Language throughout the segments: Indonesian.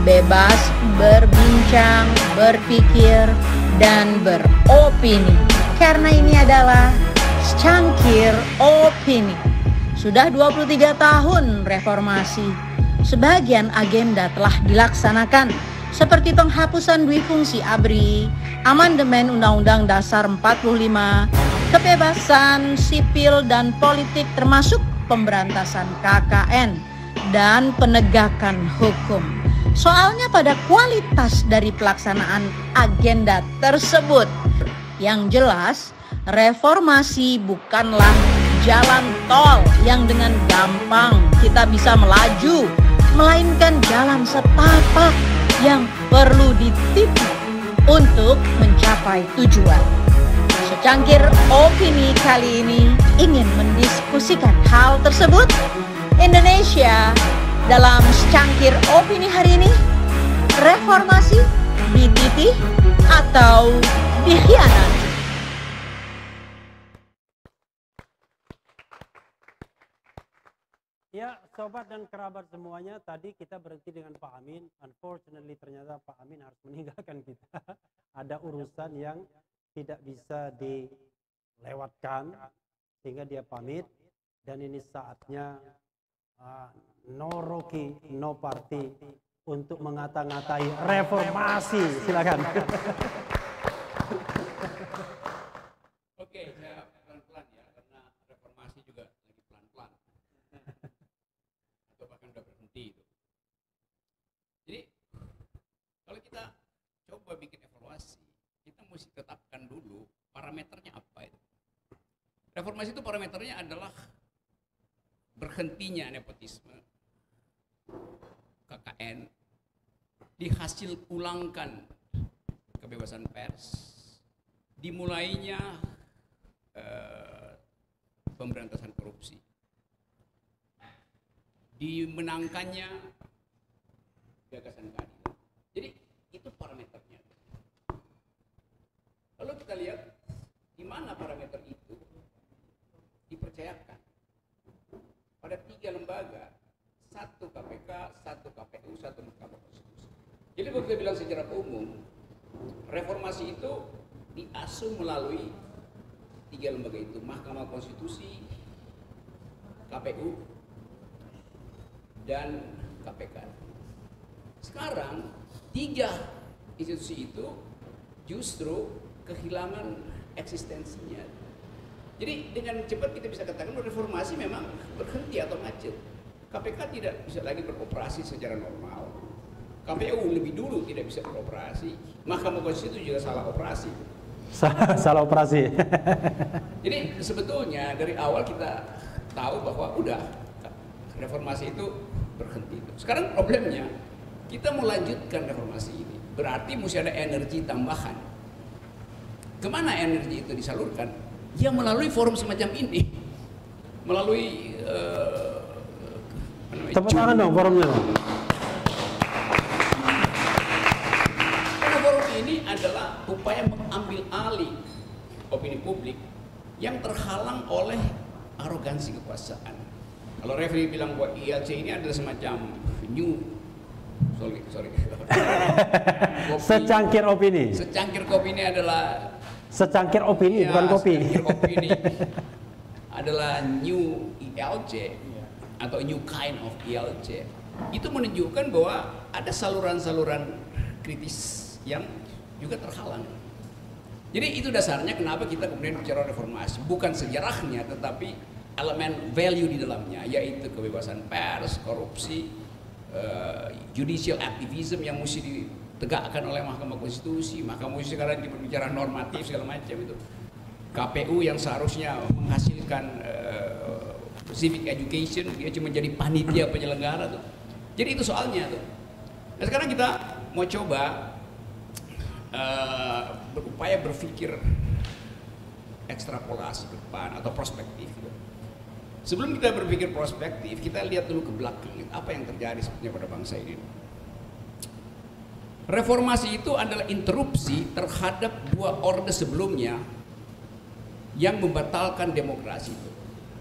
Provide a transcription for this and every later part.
bebas berbincang, berpikir, dan beropini. Karena ini adalah secangkir opini. Sudah 23 tahun reformasi. Sebagian agenda telah dilaksanakan, seperti penghapusan duifungsi ABRI, amandemen Undang-Undang Dasar 45, kebebasan sipil dan politik termasuk pemberantasan KKN, dan penegakan hukum. Soalnya pada kualitas dari pelaksanaan agenda tersebut. Yang jelas, reformasi bukanlah jalan tol yang dengan gampang kita bisa melaju, melainkan jalan setapak yang perlu ditipu untuk mencapai tujuan. Secangkir opini kali ini ingin mendiskusikan hal tersebut. Indonesia dalam secangkir opini hari ini, reformasi dititih atau dikhianati? Ya, sobat dan kerabat semuanya, tadi kita berhenti dengan Pak Amin. Unfortunately ternyata Pak Amin harus meninggalkan kita. Ada urusan yang tidak bisa dilewatkan sehingga dia pamit, dan ini saatnya no Rocky, no party untuk mengata-ngatai reformasi. Silakan. Oke, saya pelan-pelan ya, karena reformasi juga lagi pelan-pelan. Atau bahkan udah berhenti itu. Jadi, kalau kita coba bikin evaluasi, kita mesti tetapkan dulu parameternya apa itu. Reformasi itu parameternya adalah berhentinya nepotisme, KKN, dihasil ulangkan kebebasan pers, dimulainya pemberantasan korupsi, dimenangkannya gagasan keadilan. Jadi itu parameternya. Lalu kita lihat di mana parameter itu dipercayakan pada 3 lembaga, 1 KPK, 1 KPU, 1 Mahkamah Konstitusi. Jadi kalau kita bilang secara umum, reformasi itu diasuh melalui 3 lembaga itu, Mahkamah Konstitusi, KPU, dan KPK. Sekarang 3 institusi itu justru kehilangan eksistensinya. Jadi dengan cepat kita bisa katakan reformasi memang berhenti atau macet. KPK tidak bisa lagi beroperasi secara normal. KPU lebih dulu tidak bisa beroperasi. Mahkamah Konstitusi juga salah operasi. Salah operasi. Jadi sebetulnya dari awal kita tahu bahwa udah reformasi itu berhenti. Sekarang problemnya kita mau lanjutkan reformasi ini. Berarti mesti ada energi tambahan. Kemana energi itu disalurkan? Ya melalui forum semacam ini, melalui tepuk tangan dong forumnya. Karena forum ini adalah upaya mengambil alih opini publik yang terhalang oleh arogansi kekuasaan. Kalau Refli bilang bahwa ILC ini adalah semacam secangkir opini. Secangkir kopi ini adalah secangkir opini, ya, bukan kopi. Secangkir opini adalah new ILC atau new kind of ILC. Itu menunjukkan bahwa ada saluran-saluran kritis yang juga terhalang. Jadi itu dasarnya kenapa kita kemudian bicara reformasi, bukan sejarahnya tetapi elemen value di dalamnya, yaitu kebebasan pers, korupsi, judicial activism yang mesti ditegakkan oleh Mahkamah Konstitusi. Mahkamah Konstitusi sekarang berbicara normatif segala macam itu. KPU yang seharusnya menghasilkan civic education, dia cuma jadi panitia penyelenggara tuh. Jadi itu soalnya tuh. Nah sekarang kita mau coba berupaya berpikir ekstrapolasi ke depan atau prospektif. Sebelum kita berpikir prospektif, kita lihat dulu ke belakang, apa yang terjadi sebetulnya pada bangsa ini. Reformasi itu adalah interupsi terhadap 2 orde sebelumnya yang membatalkan demokrasi itu.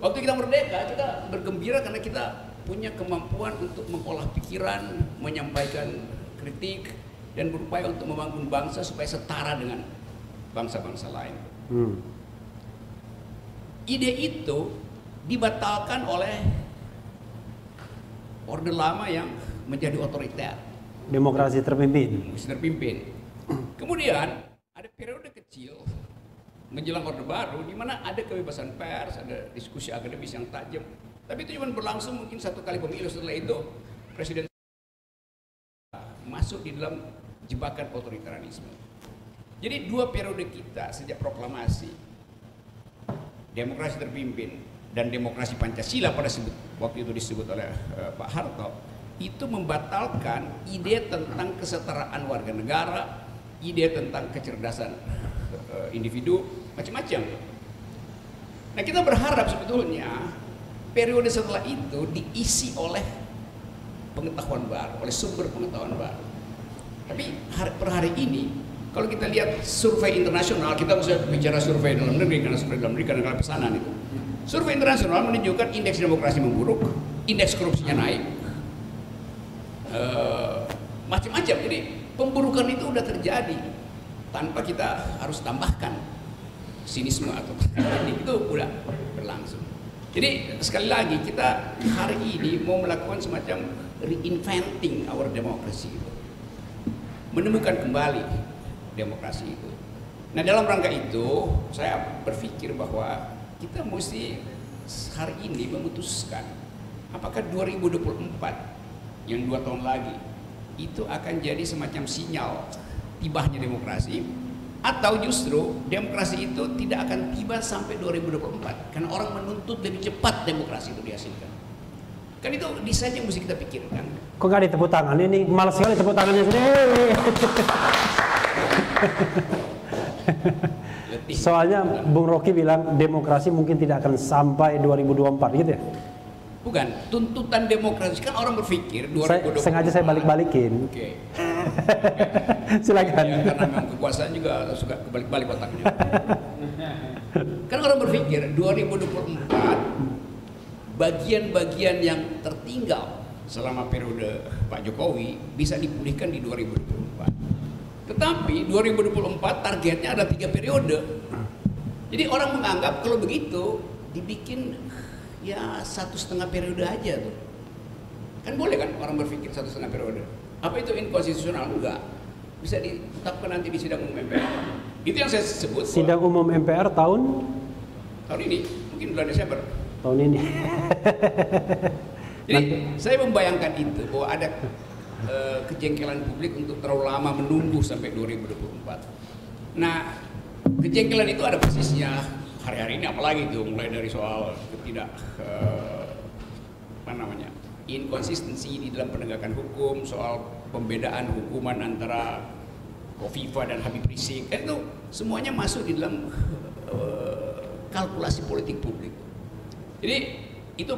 Waktu kita merdeka, kita bergembira karena kita punya kemampuan untuk mengolah pikiran, menyampaikan kritik dan berupaya untuk membangun bangsa supaya setara dengan bangsa-bangsa lain. Ide itu dibatalkan oleh Orde Lama yang menjadi otoriter. Demokrasi terpimpin. Kemudian ada periode kecil menjelang Orde Baru di mana ada kebebasan pers, ada diskusi akademis yang tajam. Tapi itu cuma berlangsung mungkin 1 kali pemilu. Setelah itu presiden masuk di dalam jebakan otoritarianisme. Jadi 2 periode kita sejak proklamasi demokrasi terpimpin dan demokrasi Pancasila waktu itu disebut oleh Pak Harto, itu membatalkan ide tentang kesetaraan warga negara, ide tentang kecerdasan individu, macam-macam. Nah, kita berharap sebetulnya periode setelah itu diisi oleh pengetahuan baru, oleh sumber pengetahuan baru. Tapi per hari ini, kalau kita lihat survei internasional, kita bisa bicara survei dalam negeri, karena survei dalam negeri kadang-kadang pesanan itu. Survei internasional menunjukkan indeks demokrasi memburuk, indeks korupsinya naik, macam-macam. Jadi pemburukan itu udah terjadi tanpa kita harus tambahkan sinisme atau itu udah berlangsung. Jadi sekali lagi kita hari ini mau melakukan semacam reinventing our democracy, menemukan kembali demokrasi itu. Nah, dalam rangka itu saya berpikir bahwa kita mesti hari ini memutuskan apakah 2024 yang 2 tahun lagi itu akan jadi semacam sinyal tibanya demokrasi, atau justru demokrasi itu tidak akan tiba sampai 2024 karena orang menuntut lebih cepat demokrasi itu dihasilkan. Kan itu desain yang mesti kita pikirkan. Kok nggak ditepuk tangan? Ini malas sekali tepuk tangannya sendiri. Soalnya Bung Rocky bilang demokrasi mungkin tidak akan sampai 2024 gitu ya? Bukan, tuntutan demokrasi kan orang berpikir 2024. Sengaja saya balik-balikin. Oke. Silakan. Ya, karena memang kekuasaan juga suka kebalik-balik otaknya. Kan orang berpikir 2024 bagian-bagian yang tertinggal selama periode Pak Jokowi bisa dipulihkan di 2024. Tetapi 2024 targetnya ada 3 periode. Jadi orang menganggap kalau begitu dibikin ya 1,5 periode aja tuh. Kan boleh kan orang berpikir 1,5 periode. Apa itu inkonstitusional? Enggak. Bisa ditetapkan nanti di sidang umum MPR. Itu yang saya sebut. Sidang umum MPR tahun ini, mungkin bulan Desember. Tahun ini. Jadi saya membayangkan itu bahwa ada kejengkelan publik untuk terlalu lama menunggu sampai 2024. Nah, kejengkelan itu ada persisnya hari-hari ini, apalagi itu mulai dari soal inkonsistensi di dalam penegakan hukum, soal pembedaan hukuman antara Kofifa dan Habib Rizik, itu semuanya masuk di dalam kalkulasi politik publik. Jadi itu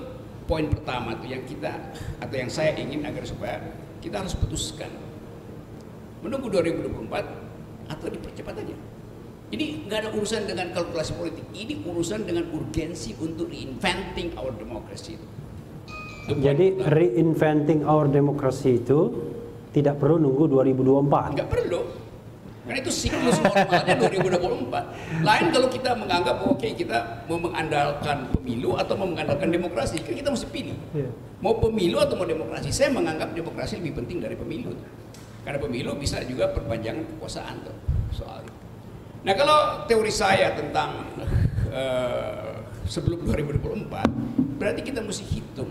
poin pertama tuh yang kita atau yang saya ingin agar supaya kita harus putuskan menunggu 2024 atau dipercepat aja. Jadi nggak ada urusan dengan kalkulasi politik, ini urusan dengan urgensi untuk reinventing our democracy. Jadi reinventing our democracy itu tidak perlu nunggu 2024. Nggak perlu, karena itu siklus normalnya 2024. Lain kalau kita menganggap oke, kita mau mengandalkan pemilu atau mau mengandalkan demokrasi, kan kita mesti pilih. Mau pemilu atau mau demokrasi. Saya menganggap demokrasi lebih penting dari pemilu, karena pemilu bisa juga perpanjangan kekuasaan tuh soal itu. Nah, kalau teori saya tentang sebelum 2024, berarti kita mesti hitung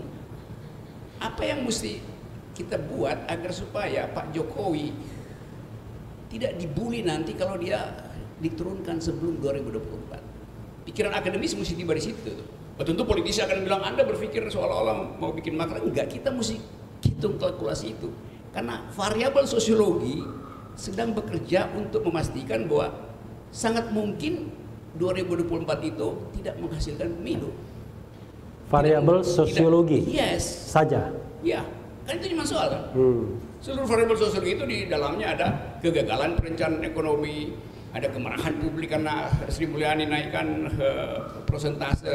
apa yang mesti kita buat agar supaya Pak Jokowi tidak dibully nanti kalau dia diturunkan sebelum 2024. Pikiran akademis mesti tiba di situ. Tentu politisi akan bilang Anda berpikir seolah-olah mau bikin makar. Enggak, kita mesti hitung kalkulasi itu. Karena variabel sosiologi sedang bekerja untuk memastikan bahwa sangat mungkin 2024 itu tidak menghasilkan pemilu. Variabel sosiologi yes saja. Ya, kan itu cuma soal kan. Seluruh variabel sosiologi itu di dalamnya ada kegagalan perencanaan ekonomi, ada kemarahan publik karena Sri Mulyani naikkan persentase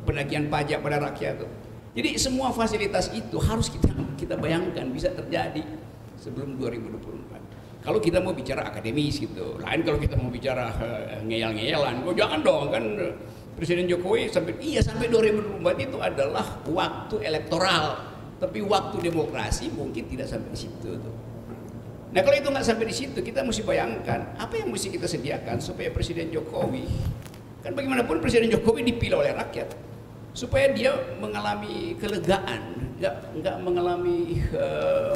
penagihan pajak pada rakyat. Jadi semua fasilitas itu harus kita bayangkan bisa terjadi sebelum 2024. Kalau kita mau bicara akademis gitu, lain kalau kita mau bicara ngeyel-ngeyelan, oh jangan dong kan Presiden Jokowi sampai 2024 itu adalah waktu elektoral, tapi waktu demokrasi mungkin tidak sampai di situ tuh. Nah kalau itu nggak sampai di situ, kita mesti bayangkan apa yang mesti kita sediakan supaya Presiden Jokowi, kan bagaimanapun Presiden Jokowi dipilih oleh rakyat, supaya dia mengalami kelegaan, nggak mengalami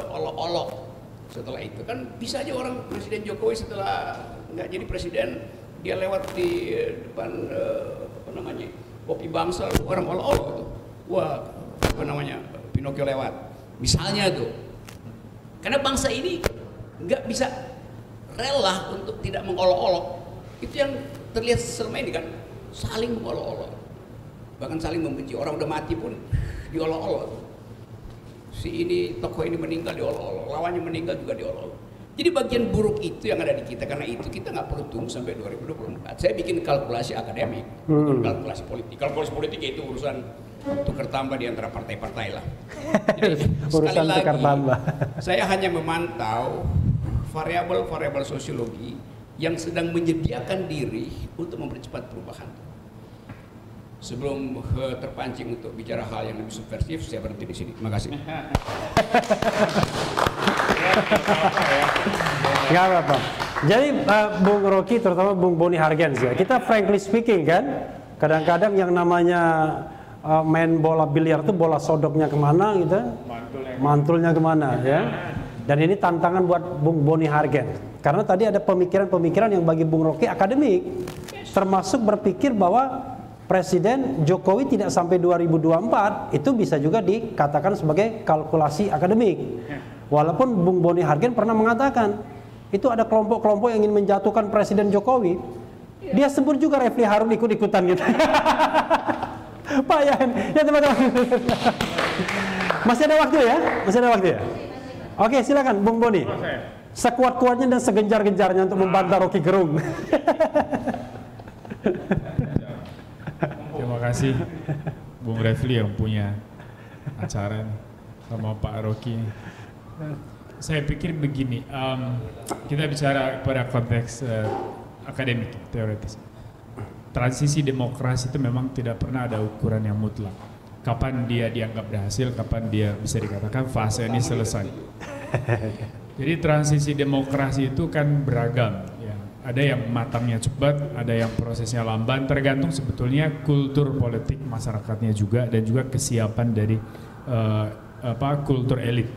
olok-olok. Setelah itu kan bisa aja orang Presiden Jokowi setelah nggak jadi presiden, dia lewat di depan Kopi Bangsa, orang olok-olok tuh, wah Pinocchio lewat, misalnya tuh. Karena bangsa ini nggak bisa rela untuk tidak mengolok-olok. Itu yang terlihat selama ini kan, saling mengolok-olok, bahkan saling membenci. Orang udah mati pun diolok-olok. Si ini tokoh ini meninggal diolok-olok, lawannya meninggal juga diolok-olok. Jadi bagian buruk itu yang ada di kita, karena itu kita nggak perlu tunggu sampai 2024. Saya bikin kalkulasi akademik, bukan kalkulasi politik. Kalkulasi politik itu urusan tukar tambah di antara partai-partai lah. Jadi, urusan sekali tukar lagi, tambah. saya hanya memantau variabel-variabel sosiologi yang sedang menyediakan diri untuk mempercepat perubahan. Sebelum terpancing untuk bicara hal yang lebih subversif, saya berhenti di sini. Terima kasih. Nggak apa-apa. Jadi Bung Rocky, terutama Bung Boni Hargens ya, kita frankly speaking kan, kadang-kadang yang namanya main bola biliar itu bola sodoknya kemana gitu, mantulnya kemana ya. Dan ini tantangan buat Bung Boni Hargens, karena tadi ada pemikiran-pemikiran yang bagi Bung Rocky akademik, termasuk berpikir bahwa Presiden Jokowi tidak sampai 2024 itu bisa juga dikatakan sebagai kalkulasi akademik. Walaupun Bung Boni Hargens pernah mengatakan itu ada kelompok-kelompok yang ingin menjatuhkan Presiden Jokowi. Dia sebut juga Refli Harun ikut-ikutan gitu. Pak Yan, ya teman-teman. Masih ada waktu ya? Masih ada waktu ya? Oke, silakan Bung Boni. Sekuat-kuatnya dan segenjar-genjarnya untuk membantah Rocky Gerung. Terima kasih Bung Refli yang punya acara sama Pak Rocky. Saya pikir begini, kita bicara pada konteks akademik, teoritis. Transisi demokrasi itu memang tidak pernah ada ukuran yang mutlak. Kapan dia dianggap berhasil, kapan dia bisa dikatakan fase ini selesai. Jadi transisi demokrasi itu kan beragam. Ya. Ada yang matangnya cepat, ada yang prosesnya lamban, tergantung sebetulnya kultur politik masyarakatnya juga, dan juga kesiapan dari kultur elit.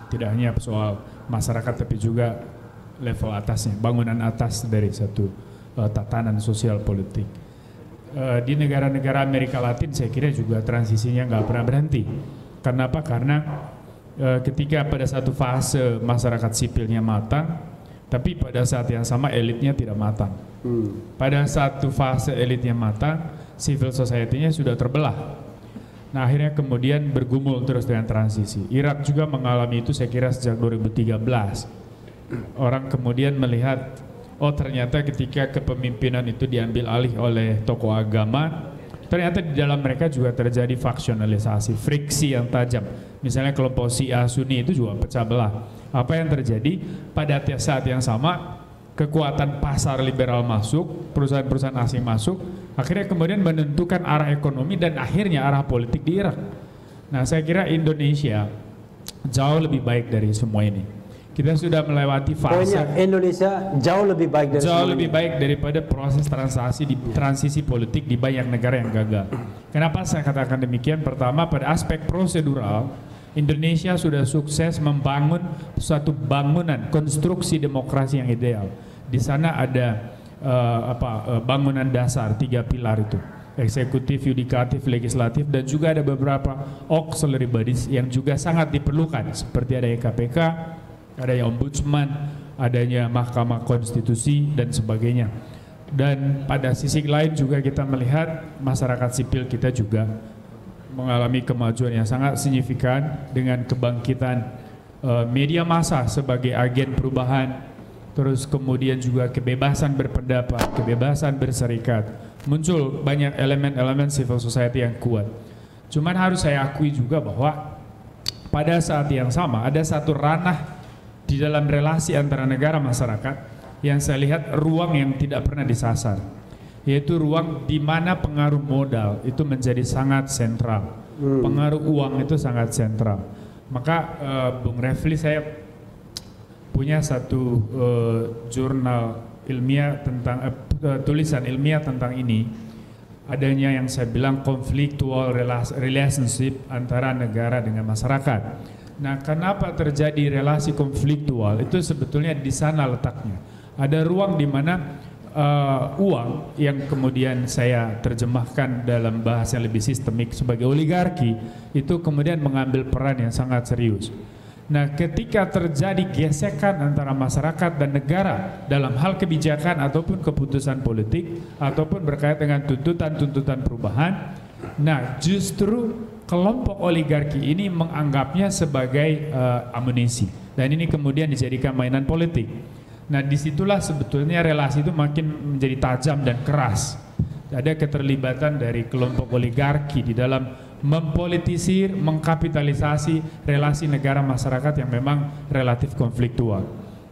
Tidak hanya soal masyarakat tapi juga level atasnya, bangunan atas dari satu tatanan sosial politik. Di negara-negara Amerika Latin saya kira juga transisinya nggak pernah berhenti. Kenapa? Karena ketika pada satu fase masyarakat sipilnya matang, tapi pada saat yang sama elitnya tidak matang. Pada satu fase elitnya matang, civil society-nya sudah terbelah. Nah akhirnya kemudian bergumul terus dengan transisi. Irak juga mengalami itu saya kira sejak 2013. Orang kemudian melihat, oh ternyata ketika kepemimpinan itu diambil alih oleh tokoh agama, ternyata di dalam mereka juga terjadi faksionalisasi, friksi yang tajam. Misalnya kelompok Syiah Sunni itu juga pecah belah. Apa yang terjadi pada saat yang sama, kekuatan pasar liberal masuk, perusahaan-perusahaan asing masuk, akhirnya kemudian menentukan arah ekonomi dan akhirnya arah politik di Irak. Nah saya kira Indonesia jauh lebih baik dari semua ini. Kita sudah melewati fase Indonesia jauh lebih baik daripada proses transisi politik di banyak negara yang gagal. Kenapa saya katakan demikian? Pertama, pada aspek prosedural, Indonesia sudah sukses membangun suatu bangunan konstruksi demokrasi yang ideal. Di sana ada bangunan dasar 3 pilar itu, eksekutif, yudikatif, legislatif, dan juga ada beberapa auxiliary bodies yang juga sangat diperlukan, seperti ada KPK, adanya ombudsman, adanya Mahkamah Konstitusi dan sebagainya. Dan pada sisi lain juga kita melihat masyarakat sipil kita juga mengalami kemajuan yang sangat signifikan dengan kebangkitan media massa sebagai agen perubahan, terus kemudian juga kebebasan berpendapat, kebebasan berserikat, muncul banyak elemen-elemen civil society yang kuat. Cuman harus saya akui juga bahwa pada saat yang sama ada satu ranah di dalam relasi antara negara masyarakat yang saya lihat ruang yang tidak pernah disasar, yaitu ruang di mana pengaruh modal itu menjadi sangat sentral, pengaruh uang itu sangat sentral. Maka Bung Refli, saya punya satu jurnal ilmiah tentang tulisan ilmiah tentang ini, adanya yang saya bilang conflictual relationship antara negara dengan masyarakat. Nah, kenapa terjadi relasi konfliktual? Itu sebetulnya di sana letaknya. Ada ruang di mana uang yang kemudian saya terjemahkan dalam bahasa yang lebih sistemik sebagai oligarki itu kemudian mengambil peran yang sangat serius. Nah, ketika terjadi gesekan antara masyarakat dan negara dalam hal kebijakan ataupun keputusan politik ataupun berkaitan dengan tuntutan-tuntutan perubahan, nah justru kelompok oligarki ini menganggapnya sebagai amunisi, dan ini kemudian dijadikan mainan politik. Nah, disitulah sebetulnya relasi itu makin menjadi tajam dan keras. Ada keterlibatan dari kelompok oligarki di dalam mempolitisir, mengkapitalisasi relasi negara masyarakat yang memang relatif konfliktual.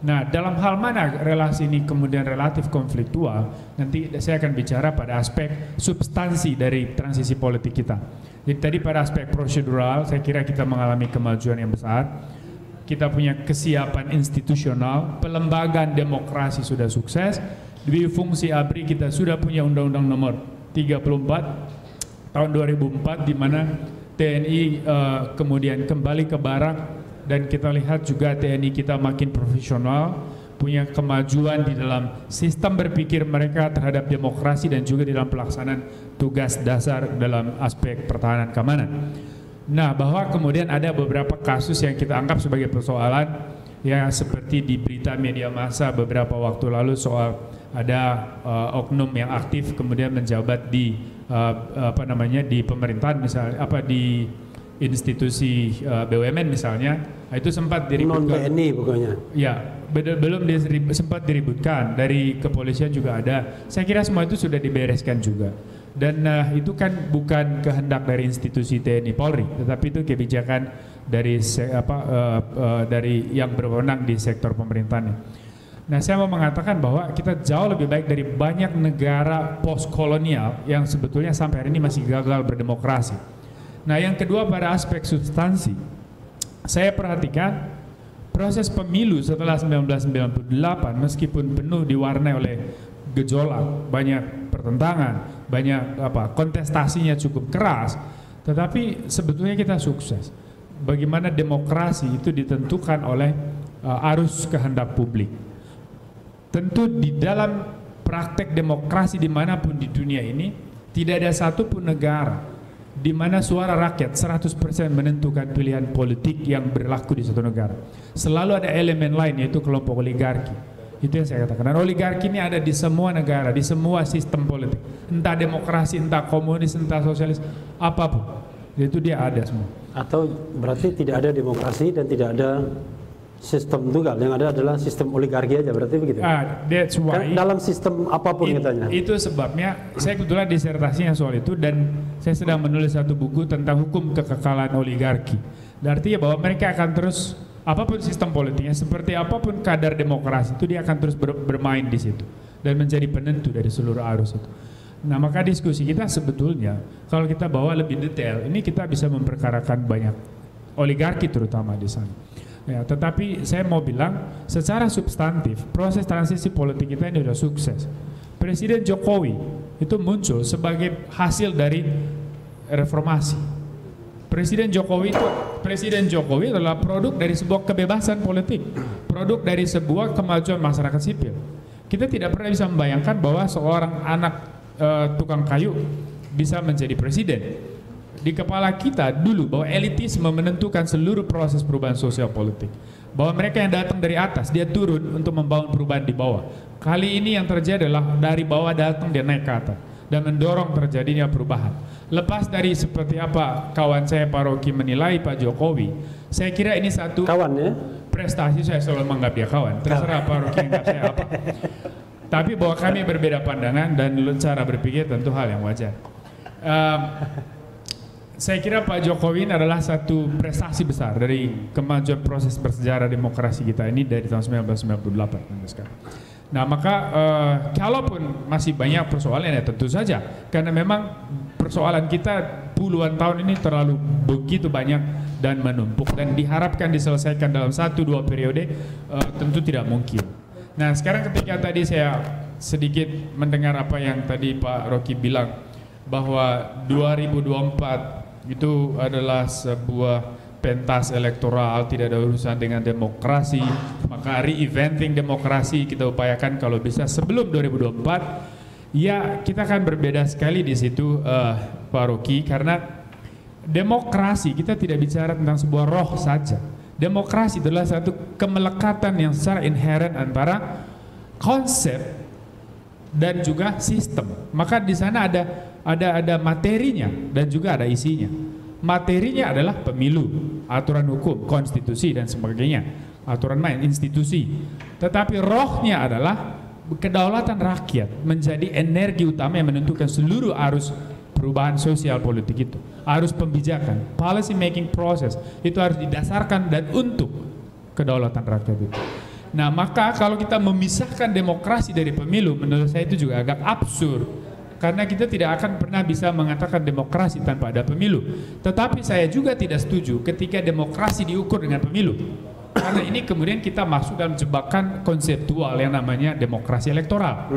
Nah, dalam hal mana relasi ini kemudian relatif konfliktual, nanti saya akan bicara pada aspek substansi dari transisi politik kita. Jadi tadi pada aspek prosedural, saya kira kita mengalami kemajuan yang besar. Kita punya kesiapan institusional, pelembagaan demokrasi sudah sukses. Di fungsi ABRI kita sudah punya Undang-Undang Nomor 34 tahun 2004 di mana TNI kemudian kembali ke barak, dan kita lihat juga TNI kita makin profesional, punya kemajuan di dalam sistem berpikir mereka terhadap demokrasi dan juga di dalam pelaksanaan tugas dasar dalam aspek pertahanan keamanan. Nah, bahwa kemudian ada beberapa kasus yang kita anggap sebagai persoalan, ya seperti di berita media massa beberapa waktu lalu soal ada oknum yang aktif kemudian menjabat di di pemerintahan, misalnya di institusi BUMN misalnya, itu sempat diributkan. Non TNI pokoknya. Ya, belum sempat diributkan, dari kepolisian juga ada. Saya kira semua itu sudah dibereskan juga. Dan itu kan bukan kehendak dari institusi TNI Polri, tetapi itu kebijakan dari dari yang berwenang di sektor pemerintahan. Nah, saya mau mengatakan bahwa kita jauh lebih baik dari banyak negara post-kolonial yang sebetulnya sampai hari ini masih gagal berdemokrasi. Nah, yang kedua pada aspek substansi, saya perhatikan proses pemilu setelah 1998 meskipun penuh diwarnai oleh gejolak, banyak pertentangan, banyak kontestasinya cukup keras, tetapi sebetulnya kita sukses. Bagaimana demokrasi itu ditentukan oleh arus kehendak publik. Tentu di dalam praktek demokrasi dimanapun di dunia ini tidak ada satupun negara di mana suara rakyat 100% menentukan pilihan politik yang berlaku di satu negara. Selalu ada elemen lain, yaitu kelompok oligarki. Itu yang saya katakan. Dan oligarki ini ada di semua negara, di semua sistem politik, entah demokrasi, entah komunis, entah sosialis, apapun. Itu dia ada semua. Atau berarti tidak ada demokrasi dan tidak ada sistem tunggal, yang ada adalah sistem oligarki aja, berarti begitu? That's why. Kan dalam sistem apapun katanya. Itu sebabnya saya kebetulan disertasinya soal itu, dan saya sedang menulis satu buku tentang hukum kekekalan oligarki. Artinya bahwa mereka akan terus, apapun sistem politiknya, seperti apapun kadar demokrasi itu, dia akan terus bermain di situ dan menjadi penentu dari seluruh arus itu. Nah, maka diskusi kita sebetulnya kalau kita bawa lebih detail, ini kita bisa memperkarakan banyak oligarki terutama di sana. Ya, tetapi saya mau bilang secara substantif proses transisi politik kita ini sudah sukses. Presiden Jokowi itu muncul sebagai hasil dari reformasi. Presiden Jokowi adalah produk dari sebuah kebebasan politik, produk dari sebuah kemajuan masyarakat sipil. Kita tidak pernah bisa membayangkan bahwa seorang anak tukang kayu bisa menjadi presiden. Di kepala kita dulu bahwa elitisme menentukan seluruh proses perubahan sosial politik, bahwa mereka yang datang dari atas dia turun untuk membangun perubahan di bawah. Kali ini yang terjadi adalah dari bawah datang dia naik ke atas dan mendorong terjadinya perubahan. Lepas dari seperti apa kawan saya Pak Rocky menilai Pak Jokowi, saya kira ini satu kawan, ya? Prestasi. Saya selalu menganggap dia kawan, terserah Pak Rocky anggap saya apa. Tapi bahwa kami berbeda pandangan dan cara berpikir tentu hal yang wajar. Saya kira Pak Jokowi ini adalah satu prestasi besar dari kemajuan proses bersejarah demokrasi kita ini dari tahun 1998 sampai sekarang. Nah maka kalaupun masih banyak persoalan ya tentu saja, karena memang persoalan kita puluhan tahun ini terlalu begitu banyak dan menumpuk dan diharapkan diselesaikan dalam 1-2 periode tentu tidak mungkin. Nah sekarang ketika tadi saya sedikit mendengar apa yang tadi Pak Rocky bilang bahwa 2024 itu adalah sebuah pentas elektoral, tidak ada urusan dengan demokrasi, maka re-eventing demokrasi kita upayakan kalau bisa sebelum 2024. Ya kita akan berbeda sekali di situ Pak Rocky, karena demokrasi kita tidak bicara tentang sebuah roh saja. Demokrasi adalah satu kemelekatan yang secara inherent antara konsep dan juga sistem. Maka di sana ada materinya dan juga ada isinya. Materinya adalah pemilu, aturan hukum, konstitusi dan sebagainya, aturan main, institusi. Tetapi rohnya adalah kedaulatan rakyat menjadi energi utama yang menentukan seluruh arus perubahan sosial politik itu. Arus pembijakan, policy making process itu harus didasarkan dan untuk kedaulatan rakyat itu. Nah maka kalau kita memisahkan demokrasi dari pemilu, menurut saya itu juga agak absurd, karena kita tidak akan pernah bisa mengatakan demokrasi tanpa ada pemilu. Tetapi saya juga tidak setuju ketika demokrasi diukur dengan pemilu, karena ini kemudian kita masuk dalam jebakan konseptual yang namanya demokrasi elektoral.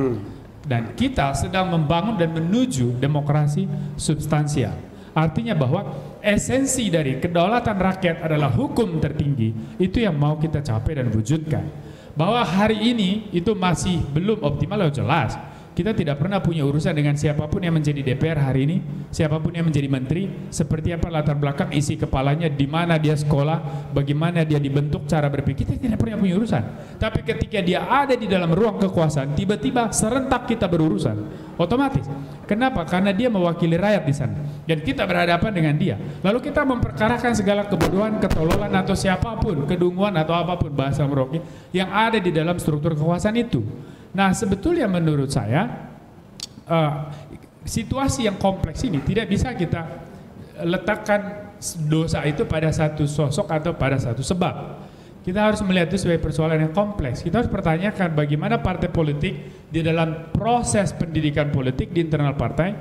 Dan kita sedang membangun dan menuju demokrasi substansial. Artinya bahwa esensi dari kedaulatan rakyat adalah hukum tertinggi, itu yang mau kita capai dan wujudkan. Bahwa hari ini itu masih belum optimal, jelas. Kita tidak pernah punya urusan dengan siapapun yang menjadi DPR hari ini, siapapun yang menjadi menteri, seperti apa latar belakang isi kepalanya, di mana dia sekolah, bagaimana dia dibentuk, cara berpikir, kita tidak pernah punya urusan. Tapi ketika dia ada di dalam ruang kekuasaan, tiba-tiba serentak kita berurusan, otomatis. Kenapa? Karena dia mewakili rakyat di sana, dan kita berhadapan dengan dia. Lalu kita memperkarakan segala kebodohan, ketololan atau siapapun, kedunguan atau apapun bahasa Merauke yang ada di dalam struktur kekuasaan itu. Nah sebetulnya menurut saya situasi yang kompleks ini tidak bisa kita letakkan dosa itu pada satu sosok atau pada satu sebab. Kita harus melihat itu sebagai persoalan yang kompleks. Kita harus pertanyakan bagaimana partai politik di dalam proses pendidikan politik di internal partai,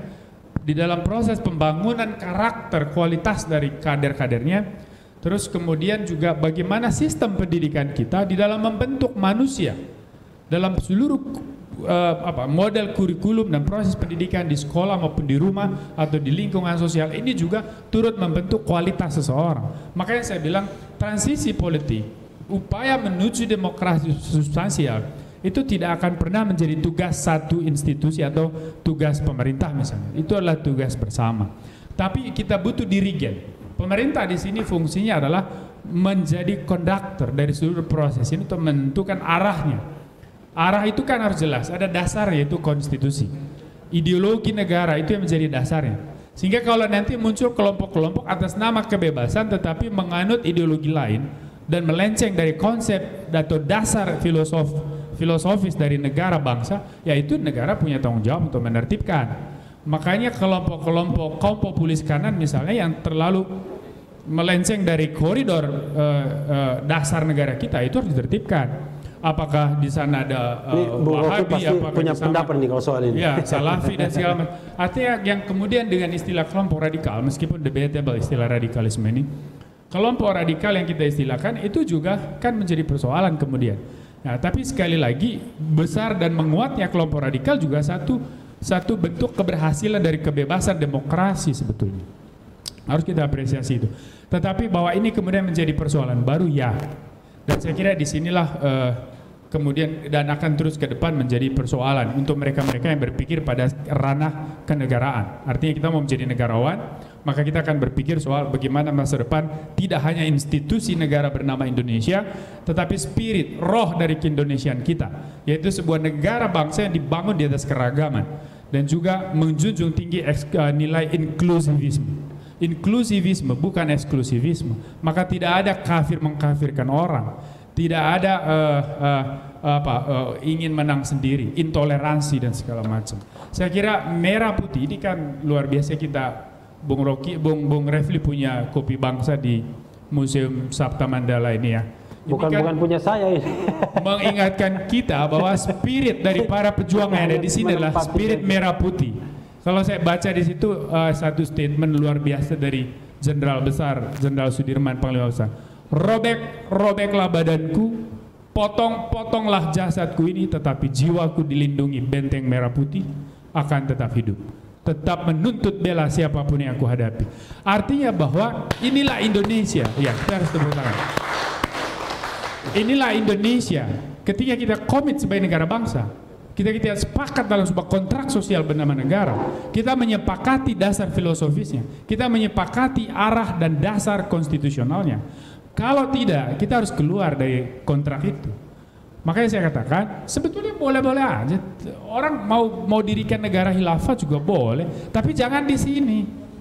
di dalam proses pembangunan karakter kualitas dari kader-kadernya, terus kemudian juga bagaimana sistem pendidikan kita di dalam membentuk manusia dalam seluruh model kurikulum dan proses pendidikan di sekolah maupun di rumah atau di lingkungan sosial ini juga turut membentuk kualitas seseorang. Makanya saya bilang transisi politik, upaya menuju demokrasi substansial itu tidak akan pernah menjadi tugas satu institusi atau tugas pemerintah misalnya. Itu adalah tugas bersama. Tapi kita butuh dirigen. Pemerintah di sini fungsinya adalah menjadi konduktor dari seluruh proses ini untuk menentukan arahnya. Arah itu kan harus jelas, ada dasarnya yaitu konstitusi. Ideologi negara itu yang menjadi dasarnya. Sehingga kalau nanti muncul kelompok-kelompok atas nama kebebasan tetapi menganut ideologi lain dan melenceng dari konsep atau dasar filosofis dari negara bangsa, yaitu negara punya tanggung jawab untuk menertibkan. Makanya kelompok-kelompok kaum populis kanan misalnya yang terlalu melenceng dari koridor dasar negara kita itu harus ditertibkan. Apakah di sana ada Wahabi, apakah punya pendapat nih kalau soal ini. Ya, Salafi dan segala macam. Artinya yang kemudian dengan istilah kelompok radikal, meskipun debatable istilah radikalisme ini, kelompok radikal yang kita istilahkan itu juga kan menjadi persoalan kemudian. Nah, tapi sekali lagi besar dan menguatnya kelompok radikal juga satu bentuk keberhasilan dari kebebasan demokrasi sebetulnya. Harus kita apresiasi itu. Tetapi bahwa ini kemudian menjadi persoalan baru, ya. Dan saya kira disinilah kemudian dan akan terus ke depan menjadi persoalan untuk mereka-mereka yang berpikir pada ranah kenegaraan. Artinya kita mau menjadi negarawan, maka kita akan berpikir soal bagaimana masa depan tidak hanya institusi negara bernama Indonesia, tetapi spirit, roh dari keindonesiaan kita, yaitu sebuah negara bangsa yang dibangun di atas keragaman dan juga menjunjung tinggi nilai inklusivisme. Inklusivisme bukan eksklusivisme. Maka tidak ada kafir mengkafirkan orang, tidak ada ingin menang sendiri, intoleransi dan segala macam. Saya kira merah putih ini kan luar biasa kita Bung Rocky, Bung Refli punya kopi bangsa di Museum Sabta Mandala ini ya. Bukan punya saya ini. Mengingatkan kita bahwa spirit dari para pejuang yang ada di sini adalah spirit merah putih. Kalau saya baca di situ satu statement luar biasa dari Jenderal Besar, Jenderal Sudirman Panglima Besar. Robeklah badanku, potonglah jasadku ini, tetapi jiwaku dilindungi benteng merah putih akan tetap hidup. Tetap menuntut bela siapapun yang aku hadapi. Artinya bahwa inilah Indonesia. Ya, kita harus tepuk tangan. Inilah Indonesia. Ketika kita komit sebagai negara bangsa, kita sepakat dalam sebuah kontrak sosial bernama negara, kita menyepakati dasar filosofisnya, kita menyepakati arah dan dasar konstitusionalnya. Kalau tidak, kita harus keluar dari kontrak itu. Makanya saya katakan, sebetulnya boleh-boleh aja. Orang mau dirikan negara khilafah juga boleh, tapi jangan di sini.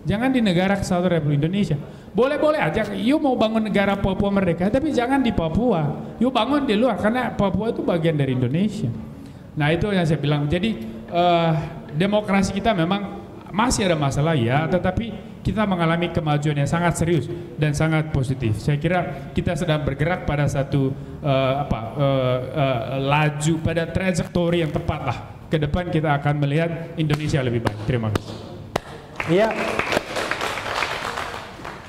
Jangan di negara Kesatuan Republik Indonesia. Boleh-boleh aja, yuk mau bangun negara Papua Merdeka, tapi jangan di Papua. Yuk bangun di luar, karena Papua itu bagian dari Indonesia. Nah itu yang saya bilang. Jadi demokrasi kita memang masih ada masalah ya, tetapi kita mengalami kemajuan yang sangat serius dan sangat positif. Saya kira kita sedang bergerak pada satu laju, pada trajektori yang tepat lah. Ke depan kita akan melihat Indonesia lebih baik. Terima kasih. Iya.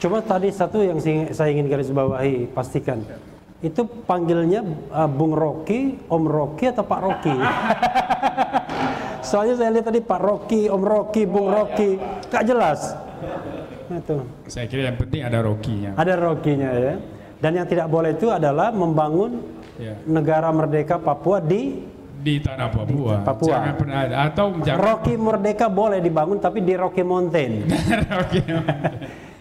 Cuma tadi satu yang saya ingin garis bawahi, pastikan. Itu panggilnya Bung Rocky, Om Rocky atau Pak Rocky? Soalnya saya lihat tadi Pak Rocky, Om Rocky, Bung Rocky, gak jelas. Itu. Saya kira yang penting ada Rocky-nya. Ada Rocky-nya ya. Dan yang tidak boleh itu adalah membangun negara merdeka Papua di tanah Papua. Jangan pernah ada. Atau Rocky Merdeka boleh dibangun tapi di Rocky Mountain.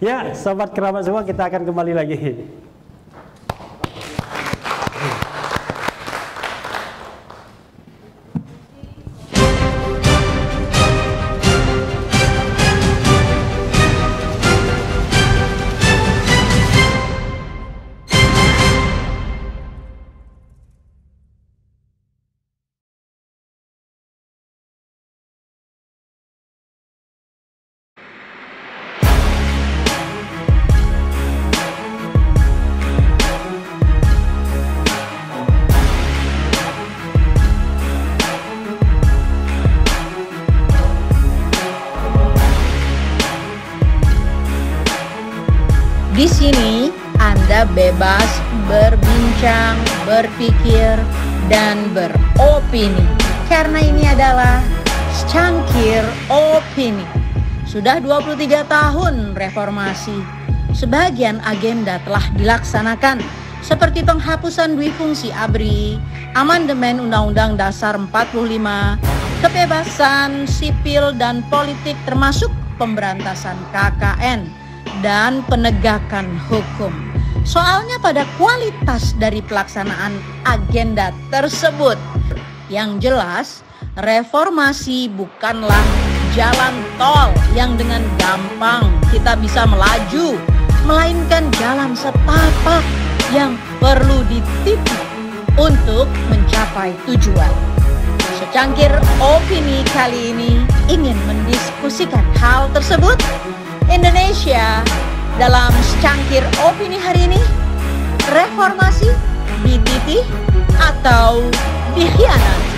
Ya, sobat kerabat semua, kita akan kembali lagi. Di sini Anda bebas berbincang, berpikir, dan beropini. Karena ini adalah Secangkir Opini. Sudah 23 tahun reformasi. Sebagian agenda telah dilaksanakan, seperti penghapusan dwifungsi ABRI, amandemen Undang-Undang Dasar 45, kebebasan sipil dan politik termasuk pemberantasan KKN, dan penegakan hukum. Soalnya pada kualitas dari pelaksanaan agenda tersebut. Yang jelas, reformasi bukanlah jalan tol yang dengan gampang kita bisa melaju, melainkan jalan setapak yang perlu dititik untuk mencapai tujuan. Secangkir Opini kali ini ingin mendiskusikan hal tersebut. Indonesia dalam Secangkir Opini hari ini, reformasi dititih atau dikhianati?